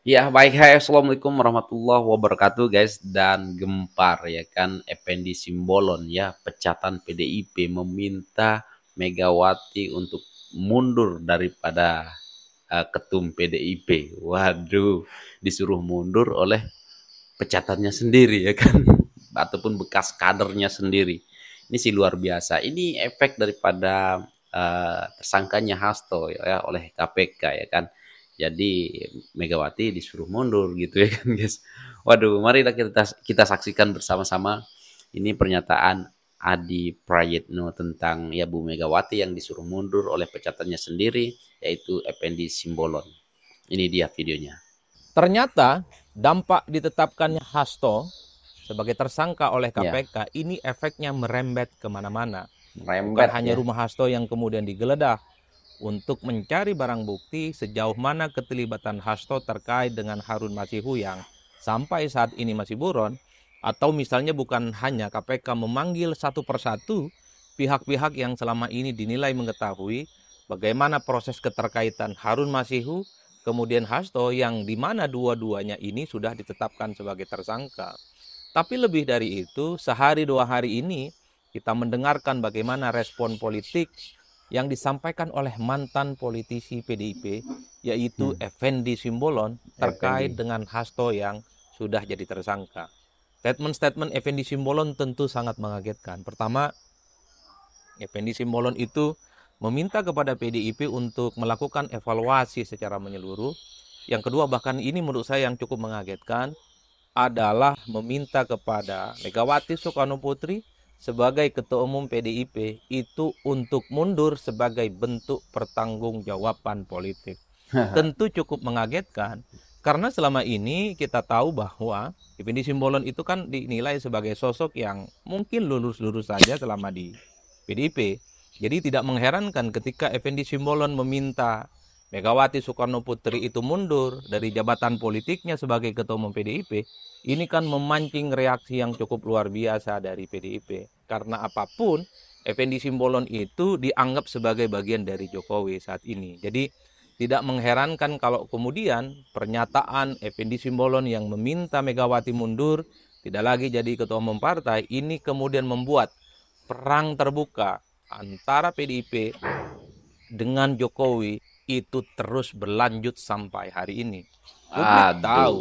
Ya, baik. Hai, assalamualaikum warahmatullahi wabarakatuh, guys. Dan gempar ya kan, Effendi Simbolon ya, pecatan PDIP meminta Megawati untuk mundur daripada ketum PDIP. Waduh, disuruh mundur oleh pecatannya sendiri ya kan, ataupun bekas kadernya sendiri. Ini sih luar biasa. Ini efek daripada tersangkanya Hasto ya oleh KPK ya kan. Jadi Megawati disuruh mundur gitu ya kan, guys. Waduh, mari kita saksikan bersama-sama ini pernyataan Adi Prayitno tentang ya Bu Megawati yang disuruh mundur oleh pecatannya sendiri, yaitu Effendi Simbolon. Ini dia videonya. Ternyata dampak ditetapkannya Hasto sebagai tersangka oleh Ya, KPK ini efeknya merembet kemana-mana. Bukan merembet hanya ya. rumah Hasto yang kemudian digeledah untuk mencari barang bukti sejauh mana keterlibatan Hasto terkait dengan Harun Masihu yang sampai saat ini masih buron, atau misalnya bukan hanya KPK memanggil satu persatu pihak-pihak yang selama ini dinilai mengetahui bagaimana proses keterkaitan Harun Masihu kemudian Hasto yang dimana dua-duanya ini sudah ditetapkan sebagai tersangka. Tapi lebih dari itu, sehari dua hari ini kita mendengarkan bagaimana respon politik yang disampaikan oleh mantan politisi PDIP, yaitu Hmm, Effendi Simbolon terkait Effendi. dengan Hasto yang sudah jadi tersangka. Statement-statement Effendi Simbolon tentu sangat mengagetkan. Pertama, Effendi Simbolon itu meminta kepada PDIP untuk melakukan evaluasi secara menyeluruh. Yang kedua, bahkan ini menurut saya yang cukup mengagetkan, adalah meminta kepada Megawati Soekarnoputri sebagai Ketua Umum PDIP itu untuk mundur sebagai bentuk pertanggungjawaban politik. Tentu cukup mengagetkan karena selama ini kita tahu bahwa Effendi Simbolon itu kan dinilai sebagai sosok yang mungkin lurus-lurus saja selama di PDIP. Jadi tidak mengherankan ketika Effendi Simbolon meminta Megawati Soekarno Putri itu mundur dari jabatan politiknya sebagai Ketua Umum PDIP, ini kan memancing reaksi yang cukup luar biasa dari PDIP. Karena apapun, Effendi Simbolon itu dianggap sebagai bagian dari Jokowi saat ini. Jadi tidak mengherankan kalau kemudian pernyataan Effendi Simbolon yang meminta Megawati mundur, tidak lagi jadi Ketua Umum Partai, ini kemudian membuat perang terbuka antara PDIP dengan Jokowi itu terus berlanjut sampai hari ini. Publik Aduh. tahu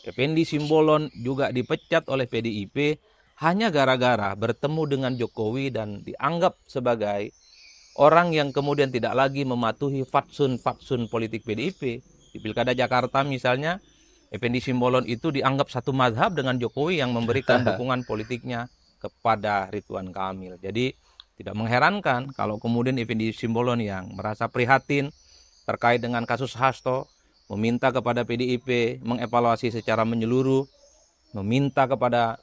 Effendi Simbolon juga dipecat oleh PDIP hanya gara-gara bertemu dengan Jokowi dan dianggap sebagai orang yang kemudian tidak lagi mematuhi fatsun-fatsun politik PDIP. Di Pilkada Jakarta misalnya, Effendi Simbolon itu dianggap satu mazhab dengan Jokowi yang memberikan dukungan politiknya kepada Ridwan Kamil. Jadi tidak mengherankan kalau kemudian Effendi Simbolon yang merasa prihatin terkait dengan kasus Hasto, meminta kepada PDIP mengevaluasi secara menyeluruh, meminta kepada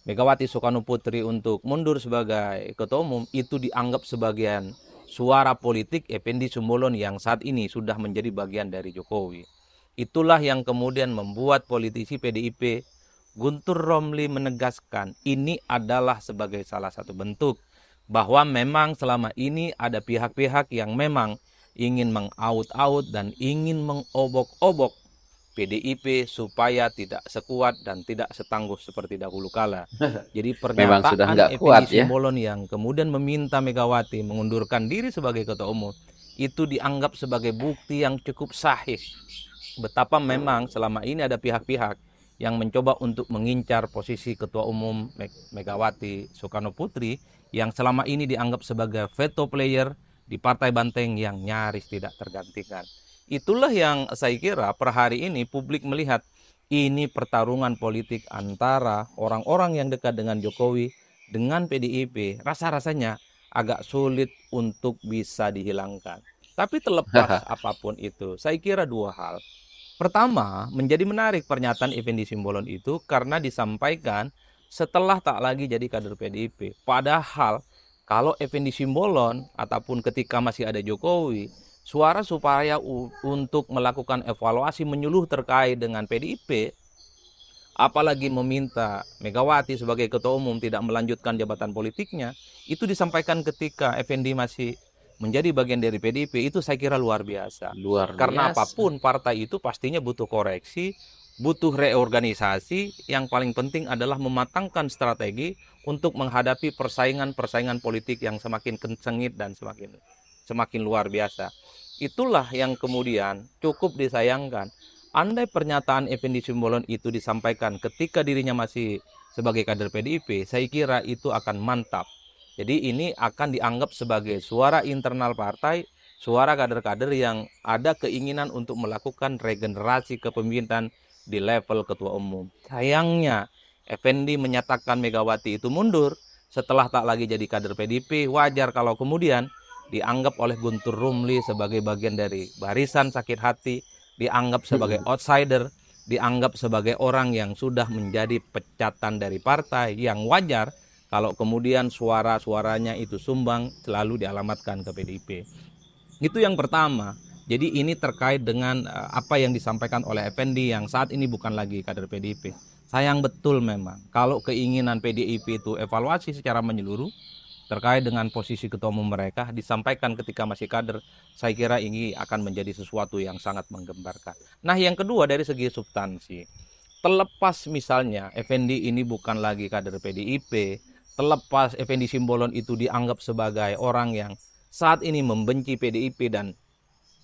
Megawati Soekarno Putri untuk mundur sebagai ketua umum, itu dianggap sebagian suara politik Effendi Simbolon yang saat ini sudah menjadi bagian dari Jokowi. Itulah yang kemudian membuat politisi PDIP Guntur Romli menegaskan ini adalah sebagai salah satu bentuk bahwa memang selama ini ada pihak-pihak yang memang ingin mengaut-aut dan ingin mengobok-obok PDIP supaya tidak sekuat dan tidak setangguh seperti dahulu kala. Jadi Memang sudah pernyataan nggak Effendi kuat ya. Simbolon yang kemudian meminta Megawati mengundurkan diri sebagai ketua umum itu dianggap sebagai bukti yang cukup sahih betapa memang selama ini ada pihak-pihak yang mencoba untuk mengincar posisi ketua umum Megawati Soekarno Putri yang selama ini dianggap sebagai veto player di Partai Banteng yang nyaris tidak tergantikan. Itulah yang saya kira per hari ini publik melihat ini pertarungan politik antara orang-orang yang dekat dengan Jokowi dengan PDIP. Rasa-rasanya agak sulit untuk bisa dihilangkan. Tapi terlepas apapun itu, saya kira dua hal. Pertama, menjadi menarik pernyataan Effendi Simbolon itu karena disampaikan setelah tak lagi jadi kader PDIP. Padahal kalau Effendi Simbolon ataupun ketika masih ada Jokowi, suara supaya untuk melakukan evaluasi menyeluruh terkait dengan PDIP, apalagi meminta Megawati sebagai ketua umum tidak melanjutkan jabatan politiknya, itu disampaikan ketika Effendi masih menjadi bagian dari PDIP itu saya kira luar biasa. Luar Karena biasa. apapun partai itu pastinya butuh koreksi, butuh reorganisasi, yang paling penting adalah mematangkan strategi untuk menghadapi persaingan-persaingan politik yang semakin sengit dan semakin luar biasa. Itulah yang kemudian cukup disayangkan. Andai pernyataan Effendi Simbolon itu disampaikan ketika dirinya masih sebagai kader PDIP, saya kira itu akan mantap. Jadi ini akan dianggap sebagai suara internal partai, suara kader-kader yang ada keinginan untuk melakukan regenerasi kepemimpinan di level ketua umum. Sayangnya, Effendi menyatakan Megawati itu mundur setelah tak lagi jadi kader PDIP. Wajar kalau kemudian dianggap oleh Guntur Rumli sebagai bagian dari barisan sakit hati, dianggap sebagai outsider, dianggap sebagai orang yang sudah menjadi pecatan dari partai, yang wajar kalau kemudian suara-suaranya itu sumbang selalu dialamatkan ke PDIP. Itu yang pertama. Jadi ini terkait dengan apa yang disampaikan oleh Effendi yang saat ini bukan lagi kader PDIP. Sayang betul memang kalau keinginan PDIP itu evaluasi secara menyeluruh terkait dengan posisi ketua umum mereka disampaikan ketika masih kader, saya kira ini akan menjadi sesuatu yang sangat menggembarkan. Nah, yang kedua dari segi substansi, terlepas misalnya Effendi ini bukan lagi kader PDIP, terlepas Effendi Simbolon itu dianggap sebagai orang yang saat ini membenci PDIP dan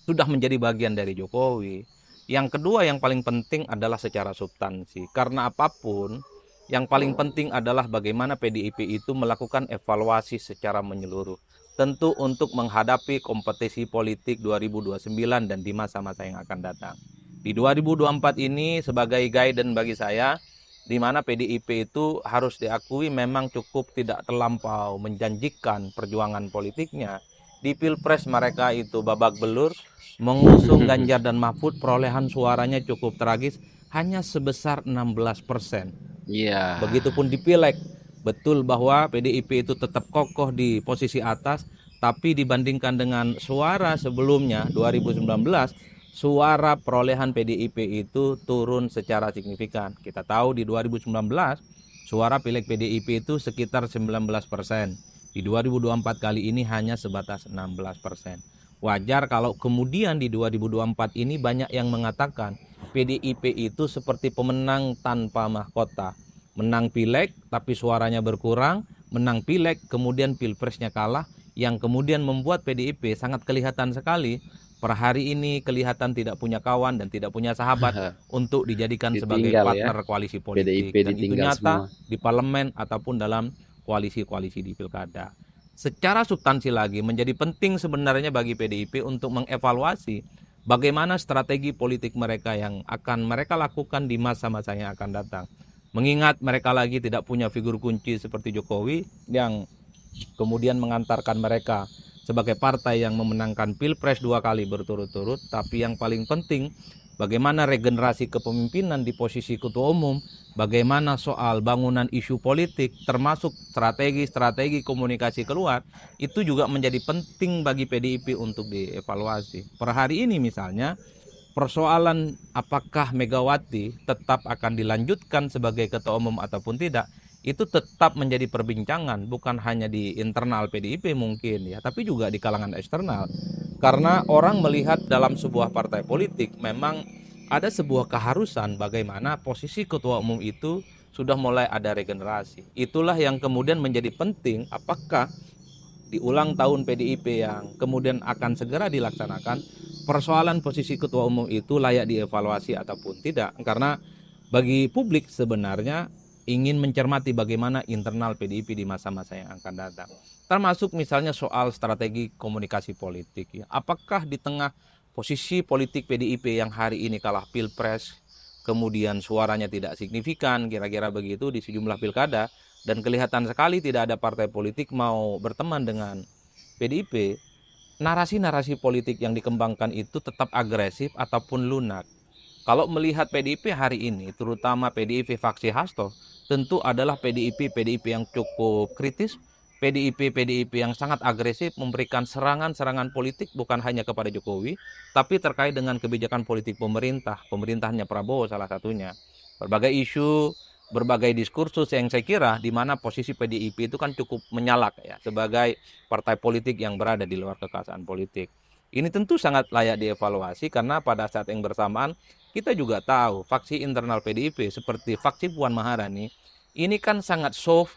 sudah menjadi bagian dari Jokowi. Yang kedua yang paling penting adalah secara substansi. Karena apapun, yang paling penting adalah bagaimana PDIP itu melakukan evaluasi secara menyeluruh. Tentu untuk menghadapi kompetisi politik 2029 dan di masa-masa yang akan datang. Di 2024 ini sebagai guidance bagi saya, di mana PDIP itu harus diakui memang cukup tidak terlampau menjanjikan perjuangan politiknya. Di Pilpres mereka itu babak belur, mengusung Ganjar dan Mahfud, perolehan suaranya cukup tragis, hanya sebesar 16%. Iya. Begitupun di Pileg, betul bahwa PDIP itu tetap kokoh di posisi atas, tapi dibandingkan dengan suara sebelumnya 2019, suara perolehan PDIP itu turun secara signifikan. Kita tahu di 2019 suara Pileg PDIP itu sekitar 19%. Di 2024 kali ini hanya sebatas 16%. Wajar kalau kemudian di 2024 ini banyak yang mengatakan PDIP itu seperti pemenang tanpa mahkota. Menang Pileg tapi suaranya berkurang, menang Pileg kemudian Pilpresnya kalah, yang kemudian membuat PDIP sangat kelihatan sekali per hari ini kelihatan tidak punya kawan dan tidak punya sahabat untuk dijadikan sebagai Ditinggal ya. partner koalisi politik. PDIP Dan itu ditinggal nyata semua. di parlemen ataupun dalam koalisi-koalisi di pilkada. Secara substansi lagi menjadi penting sebenarnya bagi PDIP untuk mengevaluasi bagaimana strategi politik mereka yang akan mereka lakukan di masa-masa yang akan datang. Mengingat mereka lagi tidak punya figur kunci seperti Jokowi yang kemudian mengantarkan mereka sebagai partai yang memenangkan Pilpres 2 kali berturut-turut, tapi yang paling penting bagaimana regenerasi kepemimpinan di posisi ketua umum, bagaimana soal bangunan isu politik termasuk strategi komunikasi keluar, itu juga menjadi penting bagi PDIP untuk dievaluasi. Per hari ini misalnya persoalan apakah Megawati tetap akan dilanjutkan sebagai ketua umum ataupun tidak, itu tetap menjadi perbincangan bukan hanya di internal PDIP mungkin ya, tapi juga di kalangan eksternal. Karena orang melihat dalam sebuah partai politik memang ada sebuah keharusan bagaimana posisi ketua umum itu sudah mulai ada regenerasi. Itulah yang kemudian menjadi penting, apakah di ulang tahun PDIP yang kemudian akan segera dilaksanakan, persoalan posisi ketua umum itu layak dievaluasi ataupun tidak. Karena bagi publik sebenarnya ingin mencermati bagaimana internal PDIP di masa-masa yang akan datang. Termasuk misalnya soal strategi komunikasi politik. Ya. Apakah di tengah posisi politik PDIP yang hari ini kalah Pilpres, kemudian suaranya tidak signifikan, kira-kira begitu di sejumlah pilkada, dan kelihatan sekali tidak ada partai politik mau berteman dengan PDIP, narasi-narasi politik yang dikembangkan itu tetap agresif ataupun lunak. Kalau melihat PDIP hari ini, terutama PDIP faksi Hasto, tentu adalah PDIP yang cukup kritis, PDIP yang sangat agresif memberikan serangan-serangan politik bukan hanya kepada Jokowi, tapi terkait dengan kebijakan politik pemerintahnya Prabowo salah satunya. Berbagai isu berbagai diskursus yang saya kira di mana posisi PDIP itu kan cukup menyalak ya sebagai partai politik yang berada di luar kekuasaan politik. Ini tentu sangat layak dievaluasi karena pada saat yang bersamaan kita juga tahu faksi internal PDIP seperti faksi Puan Maharani ini kan sangat soft,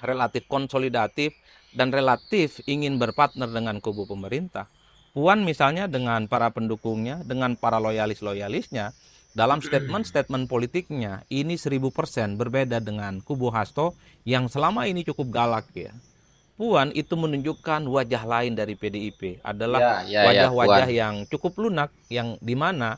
relatif konsolidatif, dan relatif ingin berpartner dengan kubu pemerintah. Puan misalnya dengan para pendukungnya, dengan para loyalis-loyalisnya, dalam statement-statement politiknya, ini 1000% berbeda dengan kubu Hasto yang selama ini cukup galak ya. Puan itu menunjukkan wajah lain dari PDIP, adalah Ya, ya, ya, Puan. wajah-wajah yang cukup lunak, yang dimana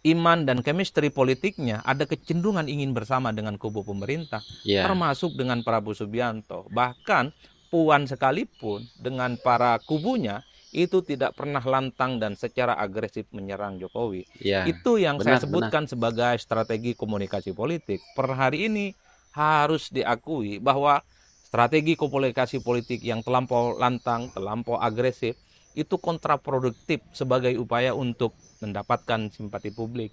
iman dan chemistry politiknya ada kecenderungan ingin bersama dengan kubu pemerintah, Ya, termasuk dengan Prabowo Subianto. Bahkan Puan sekalipun dengan para kubunya itu tidak pernah lantang dan secara agresif menyerang Jokowi. ya, Itu yang saya benar, benar. sebutkan sebagai strategi komunikasi politik. Per hari ini harus diakui bahwa strategi komunikasi politik yang terlampau lantang, terlampau agresif, itu kontraproduktif sebagai upaya untuk mendapatkan simpati publik.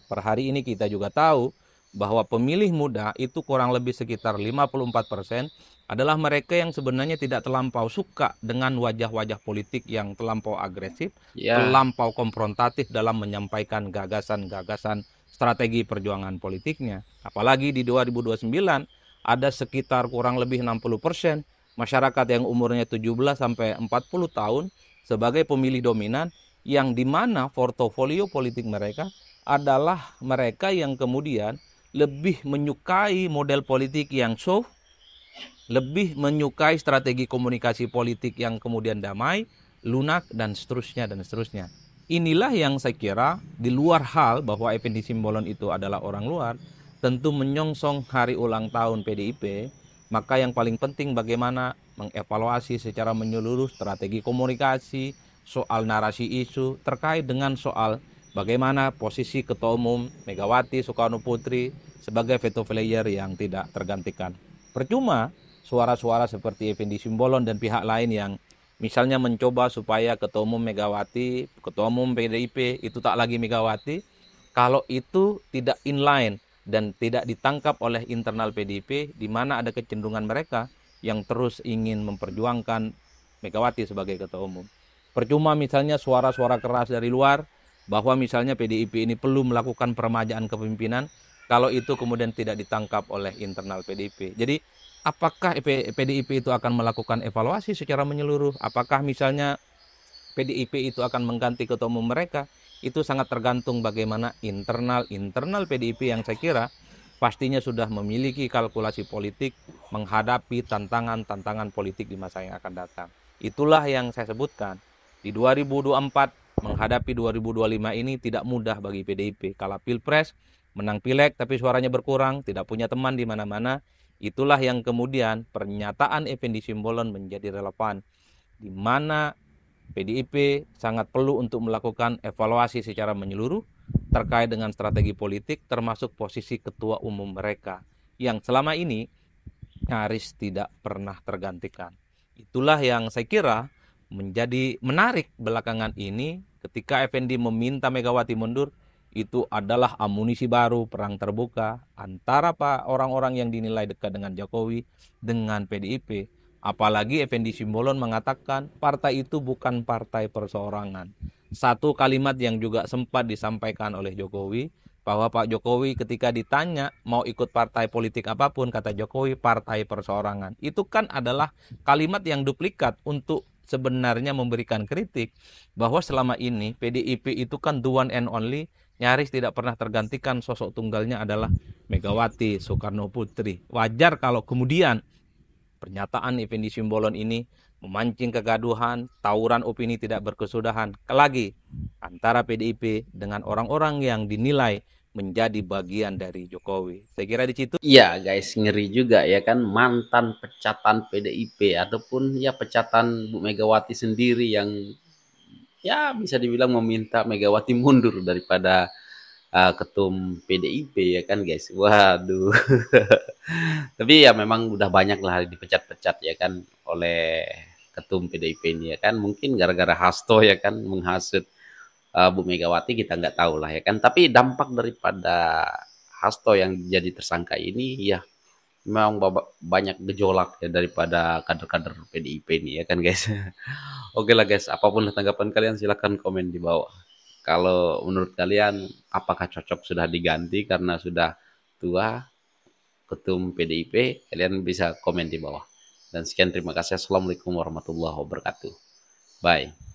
Per hari ini kita juga tahu bahwa pemilih muda itu kurang lebih sekitar 54% adalah mereka yang sebenarnya tidak terlampau suka dengan wajah-wajah politik yang terlampau agresif, Ya, terlampau konfrontatif dalam menyampaikan gagasan-gagasan strategi perjuangan politiknya. Apalagi di 2029 ada sekitar kurang lebih 60% masyarakat yang umurnya 17 sampai 40 tahun sebagai pemilih dominan yang dimana portofolio politik mereka adalah mereka yang kemudian lebih menyukai model politik yang soft, lebih menyukai strategi komunikasi politik yang kemudian damai, lunak, dan seterusnya, dan seterusnya. Inilah yang saya kira di luar hal bahwa Effendi Simbolon itu adalah orang luar, tentu menyongsong hari ulang tahun PDIP, maka yang paling penting bagaimana mengevaluasi secara menyeluruh strategi komunikasi, soal narasi isu, terkait dengan soal bagaimana posisi Ketua Umum Megawati Soekarno Putri sebagai veto player yang tidak tergantikan. Percuma suara-suara seperti Effendi Simbolon dan pihak lain yang misalnya mencoba supaya Ketua Umum Megawati, Ketua Umum PDIP itu tak lagi Megawati, kalau itu tidak inline dan tidak ditangkap oleh internal PDIP, di mana ada kecenderungan mereka yang terus ingin memperjuangkan Megawati sebagai Ketua Umum. Percuma misalnya suara-suara keras dari luar, bahwa misalnya PDIP ini perlu melakukan peremajaan kepemimpinan, kalau itu kemudian tidak ditangkap oleh internal PDIP. Jadi apakah PDIP itu akan melakukan evaluasi secara menyeluruh? Apakah misalnya PDIP itu akan mengganti ketua umum mereka? Itu sangat tergantung bagaimana internal PDIP yang saya kira pastinya sudah memiliki kalkulasi politik menghadapi tantangan-tantangan politik di masa yang akan datang. Itulah yang saya sebutkan. Di 2024 menghadapi 2025 ini tidak mudah bagi PDIP. Kalah Pilpres, menang Pileg tapi suaranya berkurang, tidak punya teman di mana-mana. Itulah yang kemudian pernyataan Effendi Simbolon menjadi relevan, di mana PDIP sangat perlu untuk melakukan evaluasi secara menyeluruh terkait dengan strategi politik termasuk posisi ketua umum mereka yang selama ini nyaris tidak pernah tergantikan. Itulah yang saya kira menjadi menarik belakangan ini ketika Effendi meminta Megawati mundur, itu adalah amunisi baru perang terbuka antara orang-orang yang dinilai dekat dengan Jokowi dengan PDIP. Apalagi Effendi Simbolon mengatakan partai itu bukan partai perseorangan. Satu kalimat yang juga sempat disampaikan oleh Jokowi, bahwa Pak Jokowi ketika ditanya mau ikut partai politik apapun, kata Jokowi partai perseorangan. Itu kan adalah kalimat yang duplikat untuk sebenarnya memberikan kritik bahwa selama ini PDIP itu kan the one and only, nyaris tidak pernah tergantikan, sosok tunggalnya adalah Megawati Soekarno Putri. Wajar kalau kemudian pernyataan Effendi Simbolon ini memancing kegaduhan, tawuran opini tidak berkesudahan lagi antara PDIP dengan orang-orang yang dinilai menjadi bagian dari Jokowi. Saya kira di situ. Iya guys, ngeri juga ya kan, mantan pecatan PDIP ataupun ya pecatan Bu Megawati sendiri yang ya bisa dibilang meminta Megawati mundur daripada ketum PDIP ya kan guys. Waduh. Tapi ya memang udah banyak lah dipecat-pecat ya kan oleh ketum PDIP ini ya kan. Mungkin gara-gara Hasto ya kan menghasut Bu Megawati, kita nggak tahu lah ya kan. Tapi dampak daripada Hasto yang jadi tersangka ini ya memang banyak gejolak ya daripada kader-kader PDIP ini ya kan guys. Oke lah guys, apapun tanggapan kalian silahkan komen di bawah. Kalau menurut kalian apakah cocok sudah diganti karena sudah tua ketum PDIP? Kalian bisa komen di bawah. Dan sekian, terima kasih. Assalamualaikum warahmatullahi wabarakatuh. Bye.